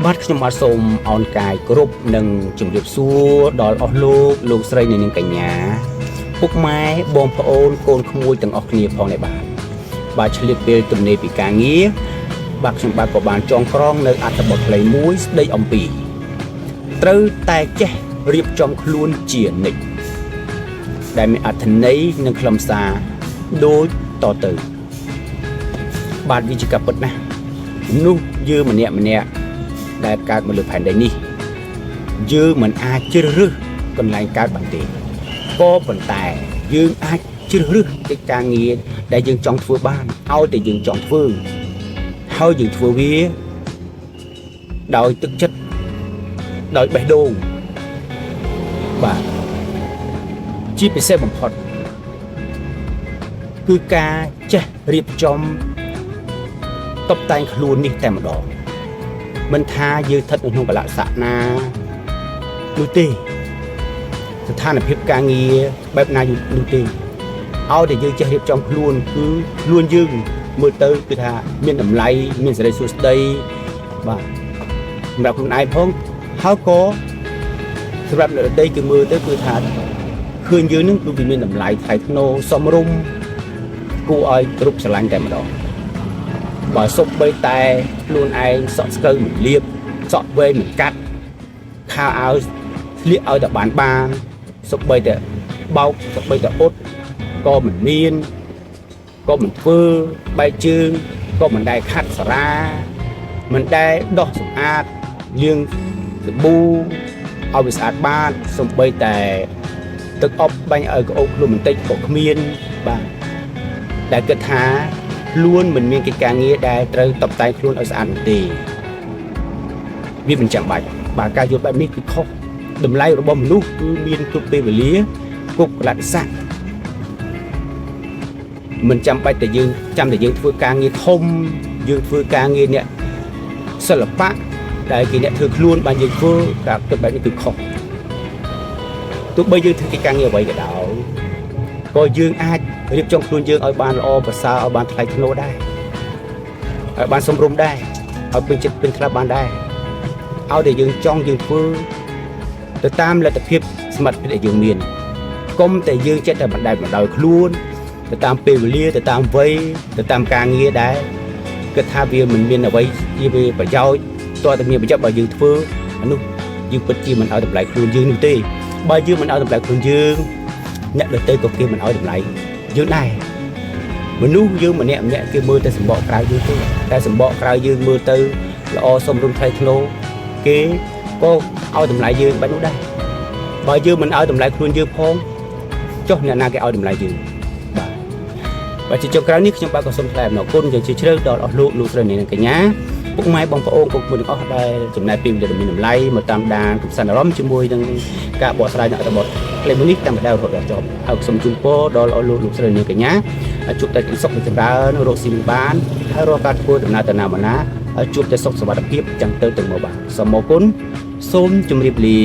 បាទខ្ញុំបាទសូមអោនកាយគ្រប់និងជម្រាបសួរដល់អស់លោកស្រីនិងនាងកញ្ញាពុកម៉ែបងប្អូនកូនក្មួយទាំងអស់គ្នាផងដែរបាទឆ្លៀតពេលទំនេរពីការងារបាទខ្ញុំបាទក៏បានចងក្រងនៅអត្ថបទខ្លីមួយស្ដីអំពីត្រូវតែចេះរៀបចំខ្លួនជានិច្ចដែលមានអត្ថន័យនិងខ្លឹមសារដូចតទៅបាទវាជាការពិតណាស់នោះយើងម្នាក់ដែលកើតមកលើផែនដីនេះយើងមិនអាចជ្រើសរើសកន្លែងកើតបានទេក៏ប៉ុន្តែយើងអាចជ្រើសរើសកិច្ចការងារដែលយើងចង់ធ្វើបានឲ្យតែយើងចង់ធ្វើហើយយើងធ្វើវាដោយទឹកចិត្តដោយបេះដូងបាទជាពិសេសបំផុតគឺការចេះរៀបចំតុបតែងខ្លួននេះតែម្ដងមិនថាយើងស្ថិតនៅក្នុងកលៈសៈណានោះទេស្ថានភាពការងារបែបណានោះទេឲ្យតែយើងចេះរៀបចំខ្លួនគឺខ្លួនយើងមើលទៅគឺថាមានតម្លៃមានសេរីសួស្តីបាទសម្រាប់ខ្លួនឯងផងហើយក៏សម្រាប់អ្នកដទៃគឺមើលទៅគឺថាឃើញយើងនឹងគឺវាមានតម្លៃថ្លៃថ្នូរសមរម្យគួរឲ្យគោរពស្រឡាញ់តែម្ដងបើសុបបីតែខ្លួនឯងសក់ស្កូវមិនលាបសក់វែងមិនកាត់ខោអាវស្លៀកឲ្យតែបានសុបបីតែបោកសុបបីតែអ៊ុតក៏មិនមានក៏មិនធ្វើបែកជើងក៏មិនដែលខាត់សារាមិនដែលដោះសម្អាតលាងសាប៊ូឲ្យវាស្អាតបាតសុបបីតែទឹកអប់បាញ់ឲ្យក្អោកខ្លួនបន្តិចក៏គ្មានបាទដែលគិតថាខ្លួនមិនមានកិច្ចការងារដែលត្រូវតបតែងខ្លួនឲ្យស្អាតនោះទេវាមិនចាំបាច់បាទការយល់បែបនេះគឺខុសតម្លៃរបស់មនុស្សគឺមានគ្រប់ពេលវេលាគ្រប់កលៈទេសៈមិនចាំបាច់តែយើងធ្វើការងារធំយើងធ្វើការងារអ្នកសិល្បៈដែលគេអ្នកធ្វើខ្លួនបានយើងធ្វើការគិតបែបនេះគឺខុសទោះបីយើងធ្វើកិច្ចការងារអ្វីក៏ដោយក៏យើងអាចរៀបចំខ្លួនយើងឲ្យបានល្អប្រសើរឲ្យបានថ្លៃថ្នូរដែរឲ្យបានសមរម្យដែរឲ្យពេញចិត្តពេញថ្លៃបានដែរឲ្យតែយើងចង់យើងធ្វើទៅតាមលទ្ធភាពសមត្ថភាពដែលយើងមានកុំតែយើងចិត្តតែបណ្ដេញបណ្ដោយខ្លួនទៅតាមពេលវេលាទៅតាមវ័យទៅតាមការងារដែរគិតថាវាមិនមានអ្វីជាប្រយោជន៍តើតែមានប្រយោជន៍បើយើងធ្វើអានោះយើងពិតជាមិនឲ្យតម្លៃខ្លួនយើងនោះទេបើយើងមិនឲ្យតម្លៃខ្លួនយើងអ្នកដទៃក៏គេមិនឲ្យតម្លៃយើងដែរមនុស្សយើងម្នាក់គេមើលតែសម្បកក្រៅយើងទេតែសម្បកក្រៅយើងមើលទៅល្អសមរម្យថ្លៃថ្នូរគេក៏ឲ្យតម្លៃយើងបែបនោះដែរបើយើងមិនឲ្យតម្លៃខ្លួនយើងផងចុះអ្នកណាគេឲ្យតម្លៃយើងបាទជាចុងក្រោយនេះខ្ញុំបាទក៏សូមថ្លែងអំណរគុណយ៉ាងជ្រាលជ្រៅដល់អស់លោកស្រីនិងកញ្ញាពុកម៉ែបងប្អូនកូនក្មួយទាំងអស់ដែលចំណាយពេលវេលាដ៏មានតម្លៃមកតាមដានកំសាន្តអារម្មណ៍ជាមួយនឹងការបកស្រាយនៅអត្ថបទខ្លីមួយនេះតាមបណ្ដាលរហូតដល់ចប់ហើយសូមជូនពរដល់អស់លោកស្រីនិងកញ្ញាជួបតែសុខនិងចម្រើនរកស៊ីបានហើយរាល់ការធ្វើដំណើរទៅណាមកណាជួបតែសុខសុវត្ថិភាពចាំទៅមកបាទសូមអរគុណសូមជម្រាបលា